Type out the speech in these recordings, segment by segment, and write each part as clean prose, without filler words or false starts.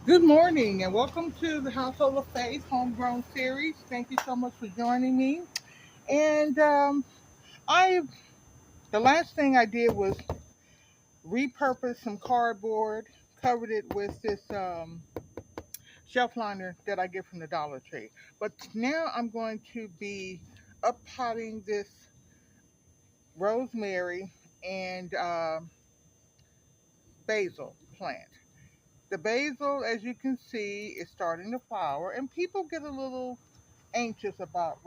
Good morning and welcome to the Household of Faith HomeGrown Series. Thank you so much for joining me. And I, the last thing I did was repurpose some cardboard, covered it with this shelf liner that I get from the Dollar Tree. But now I'm going to be uppotting this rosemary and basil plant. The basil, as you can see, is starting to flower, and people get a little anxious about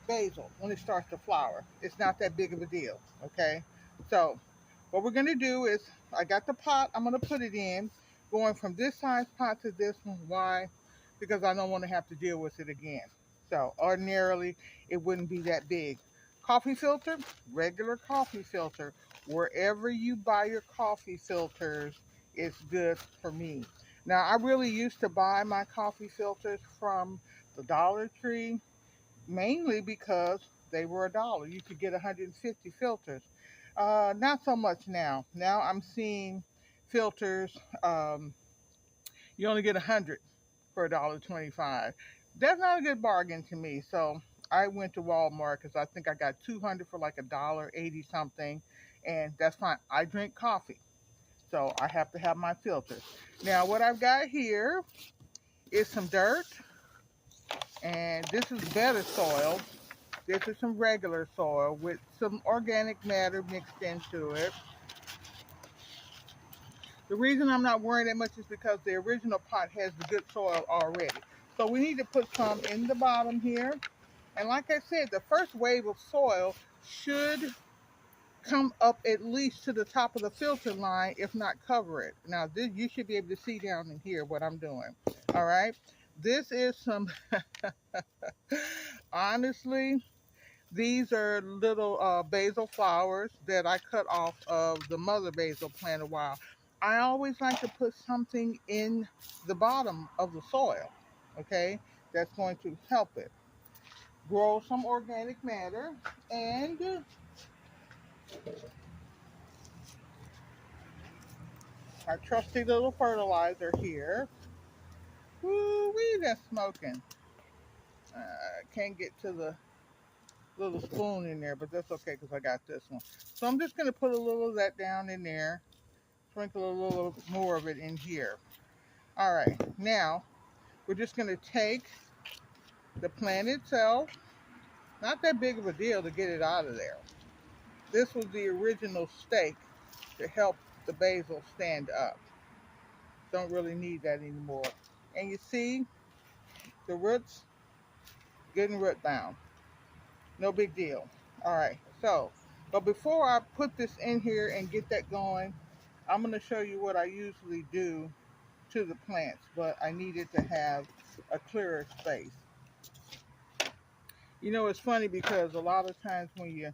basil when it starts to flower. It's not that big of a deal, okay? So what we're gonna do is I got the pot I'm gonna put it in, going from this size pot to this one. Why? Because I don't want to have to deal with it again. So ordinarily it wouldn't be that big. Coffee filter, regular coffee filter. Wherever you buy your coffee filters is good for me. Now I really used to buy my coffee filters from the Dollar Tree mainly because they were $1. You could get 150 filters. Not so much now. Now I'm seeing filters. You only get 100 for $1.25. That's not a good bargain to me. So I went to Walmart because I think I got 200 for like $1.80 something, and that's fine. I drink coffee, so I have to have my filters. Now what I've got here is some dirt, and this is better soil. This is some regular soil with some organic matter mixed into it. The reason I'm not worrying that much is because the original pot has the good soil already. So we need to put some in the bottom here. And like I said, the first wave of soil should come up at least to the top of the filter line, if not cover it. Now, this, you should be able to see down in here what I'm doing. All right. This is some, honestly, these are little basil flowers that I cut off of the mother basil plant a while. I always like to put something in the bottom of the soil, okay, that's going to help it grow some organic matter. And our trusty little fertilizer here. Woo wee, that's smoking. Can't get to the little spoon in there, but that's okay because I got this one. So I'm just going to put a little of that down in there, sprinkle a little more of it in here. All right, now we're just going to take the plant itself. Not that big of a deal to get it out of there. This was the original stake to help the basil stand up. Don't really need that anymore. And you see the roots getting root bound. No big deal. All right, so, but before I put this in here and get that going, I'm going to show you what I usually do to the plants, but I needed to have a clearer space. You know, it's funny because a lot of times when you're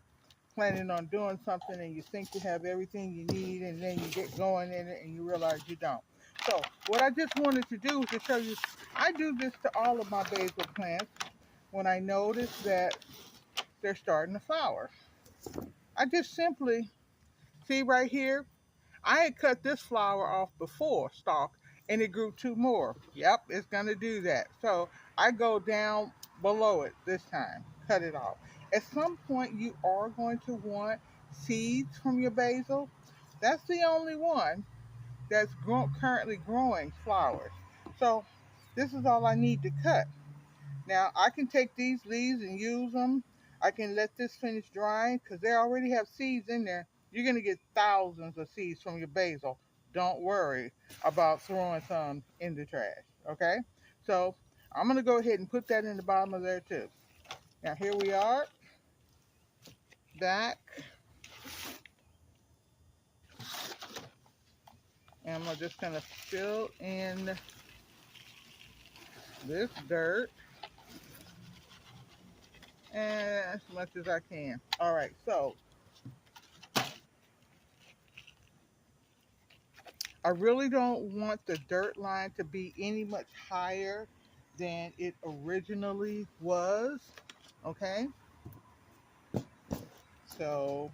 planning on doing something and you think you have everything you need, and then you get going in it and you realize you don't. So what I just wanted to do is to show you, I do this to all of my basil plants when I notice that they're starting to flower. I just simply, see right here, I had cut this flower off before stalk, and it grew two more. Yep, it's going to do that. So I go down below it this time, cut it off. At some point, you are going to want seeds from your basil. That's the only one that's currently growing flowers. So this is all I need to cut. Now I can take these leaves and use them. I can let this finish drying because they already have seeds in there. You're going to get thousands of seeds from your basil. Don't worry about throwing some in the trash, okay? So I'm going to go ahead and put that in the bottom of there too. Now here we are, back, and I'm just going to fill in this dirt as much as I can. All right, so I really don't want the dirt line to be any much higher than it originally was. Okay, so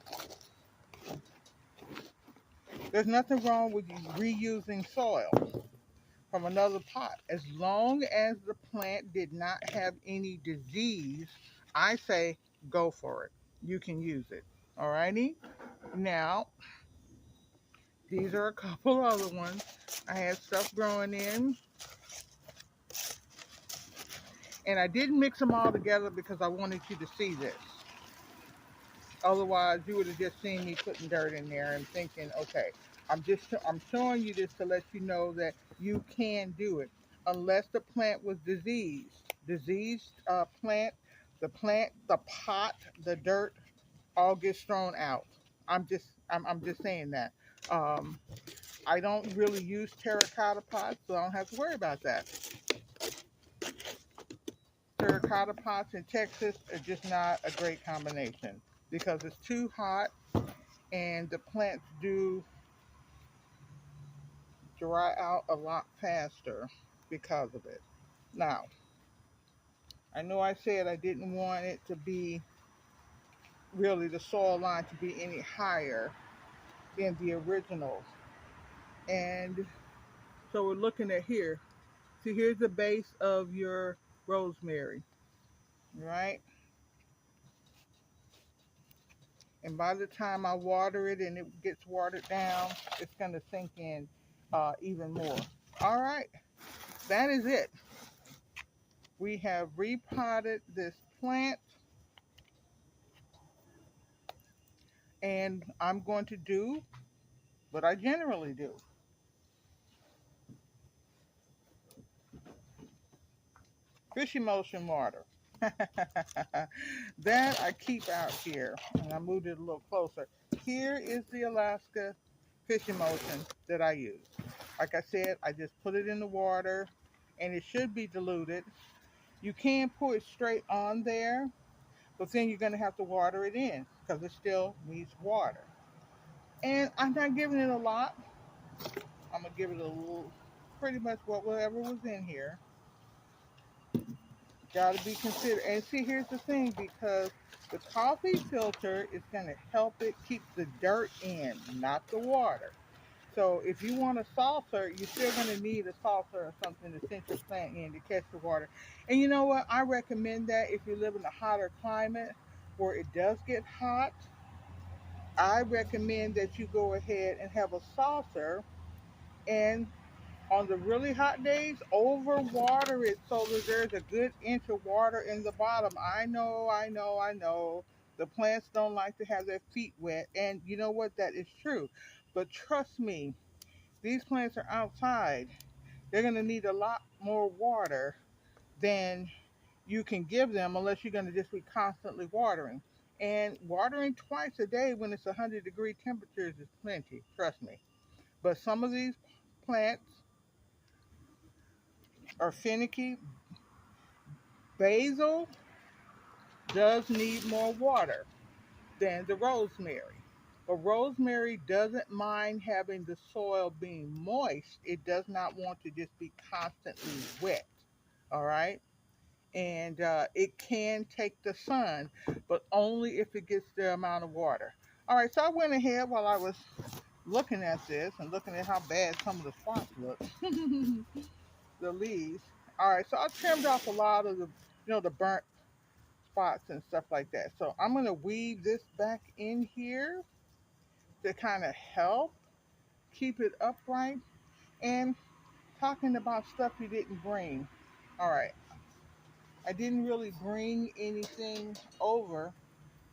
There's nothing wrong with reusing soil from another pot. As long as the plant did not have any disease, I say go for it. You can use it. Alrighty? Now, these are a couple other ones. I had stuff growing in, and I didn't mix them all together because I wanted you to see this. Otherwise, you would have just seen me putting dirt in there and thinking, okay, I'm showing you this to let you know that you can do it, unless the plant was diseased. Diseased plant, the pot, the dirt, all gets thrown out. I'm just saying that. Um, I don't really use terracotta pots, so I don't have to worry about that. Terracotta pots in Texas are just not a great combination because it's too hot and the plants do dry out a lot faster because of it. Now, I know I said I didn't want it to be really the soil line to be any higher than the original. And so we're looking at here. See, here's the base of your rosemary, right? And by the time I water it and it gets watered down, it's going to sink in even more. All right, that is it. We have repotted this plant, and I'm going to do what I generally do. Fish emulsion water. That I keep out here, and I moved it a little closer. Here is the Alaska fish emulsion that I use. Like I said, I just put it in the water, and it should be diluted. You can pour it straight on there, but then you're going to have to water it in because it still needs water. And I'm not giving it a lot. I'm going to give it a little, pretty much whatever was in here. Got to be considered. And see, here's the thing, because the coffee filter is going to help it keep the dirt in, not the water. So if you want a saucer, you're still going to need a saucer or something to sink your plant in to catch the water. And you know what? I recommend that if you live in a hotter climate where it does get hot, I recommend that you go ahead and have a saucer, and on the really hot days, over water it so that there's a good inch of water in the bottom. I know. The plants don't like to have their feet wet. And you know what? That is true. But trust me, these plants are outside. They're going to need a lot more water than you can give them unless you're going to just be constantly watering. And watering twice a day when it's 100-degree temperatures is plenty. Trust me. But some of these plants are finicky. Basil does need more water than the rosemary. But rosemary doesn't mind having the soil being moist. It does not want to just be constantly wet. All right. And it can take the sun, but only if it gets the amount of water. All right. So I went ahead while I was looking at this and looking at how bad some of the spots look, the leaves. All right. So I trimmed off a lot of the burnt spots and stuff like that. So I'm going to weave this back in here to kind of help keep it upright. And talking about stuff you didn't bring. All right. I didn't really bring anything over,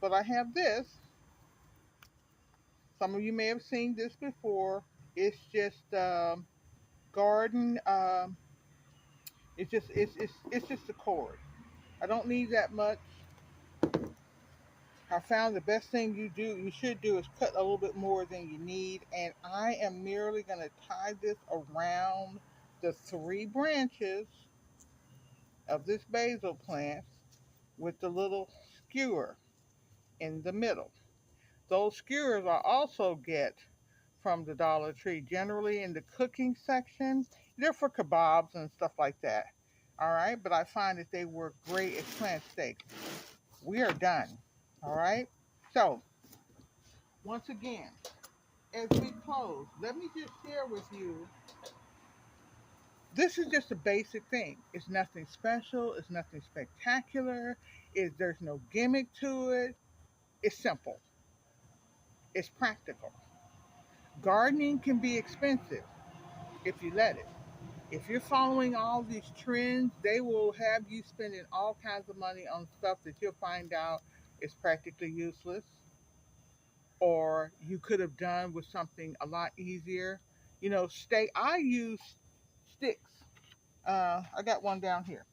but I have this. Some of you may have seen this before. It's just garden. It's just a cord. I don't need that much. I found the best thing you should do is cut a little bit more than you need. And I am merely going to tie this around the 3 branches of this basil plant with the little skewer in the middle. Those skewers I also get from the Dollar Tree, generally in the cooking section. They're for kebabs and stuff like that. All right, but I find that they work great as plant steaks. We are done. All right, so once again, as we close, let me just share with you. This is just a basic thing. It's nothing special. It's nothing spectacular. There's no gimmick to it. It's simple. It's practical. Gardening can be expensive if you let it. If you're following all these trends, they will have you spending all kinds of money on stuff that you'll find out is practically useless, or you could have done with something a lot easier. I use sticks. I got one down here.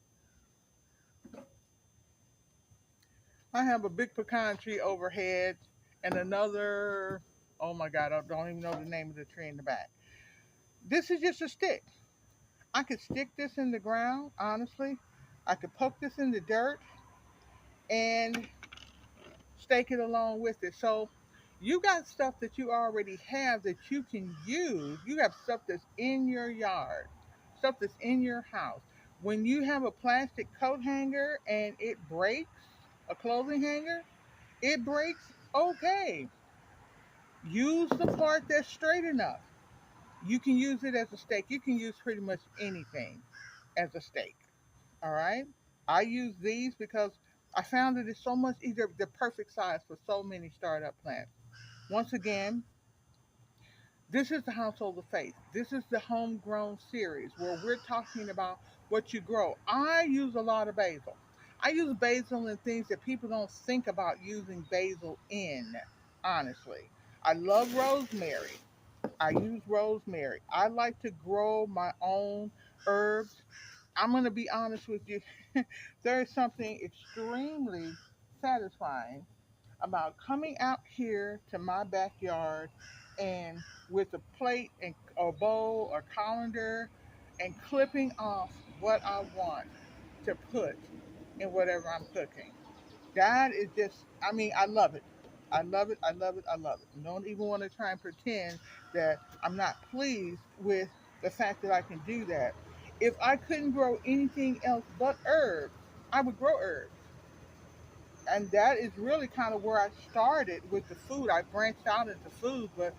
I have a big pecan tree overhead and another, oh my God, I don't even know the name of the tree in the back. This is just a stick. I could stick this in the ground, honestly. I could poke this in the dirt and stake it along with it. So you got stuff that you already have that you can use. You have stuff that's in your yard, stuff that's in your house. When you have a plastic coat hanger and it breaks, a clothing hanger, it breaks, okay. Use the part that's straight enough. You can use it as a stake. You can use pretty much anything as a stake. All right. I use these because I found that it's so much easier, the perfect size for so many startup plants. Once again, this is the household of faith. This is the homegrown series where we're talking about what you grow. I use a lot of basil. I use basil in things that people don't think about using basil in, honestly. I love rosemary. I use rosemary. I like to grow my own herbs. I'm going to be honest with you. There is something extremely satisfying about coming out here to my backyard and with a plate and a bowl or colander and clipping off what I want to put in whatever I'm cooking. That is just, I mean, I love it. I love it. I love it. I love it. Don't even want to try and pretend that I'm not pleased with the fact that I can do that. If I couldn't grow anything else but herbs, I would grow herbs. And that is really kind of where I started with the food. I branched out into food, but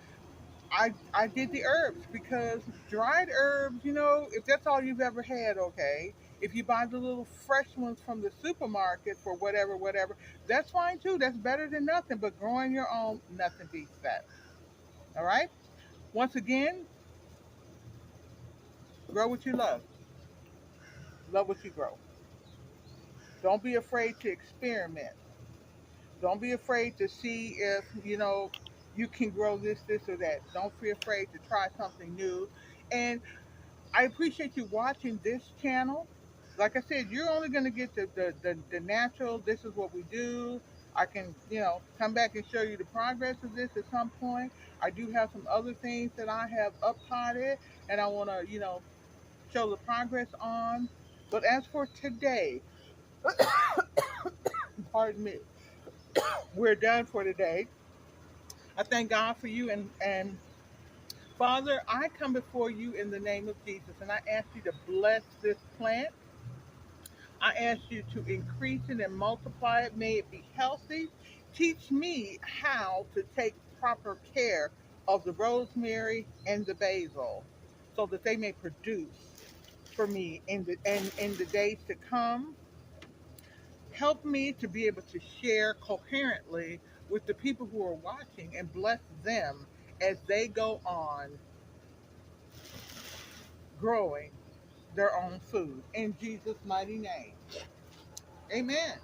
I did the herbs because dried herbs, if that's all you've ever had, okay. If you buy the little fresh ones from the supermarket for whatever, that's fine too. That's better than nothing. But growing your own, nothing beats that. All right. Once again, grow what you love. Love what you grow. Don't be afraid to experiment. Don't be afraid to see if you can grow this or that. Don't be afraid to try something new. And I appreciate you watching this channel. Like I said, you're only going to get the natural. This is what we do. I can, come back and show you the progress of this at some point. I do have some other things that I have up potted and I want to, show the progress on. But as for today, pardon me, we're done for today. I thank God for you and Father, I come before you in the name of Jesus and I ask you to bless this plant. I ask you to increase it and multiply it. May it be healthy. Teach me how to take proper care of the rosemary and the basil so that they may produce for me in the days to come. Help me to be able to share coherently with the people who are watching and bless them as they go on growing their own food. In Jesus' mighty name. Amen.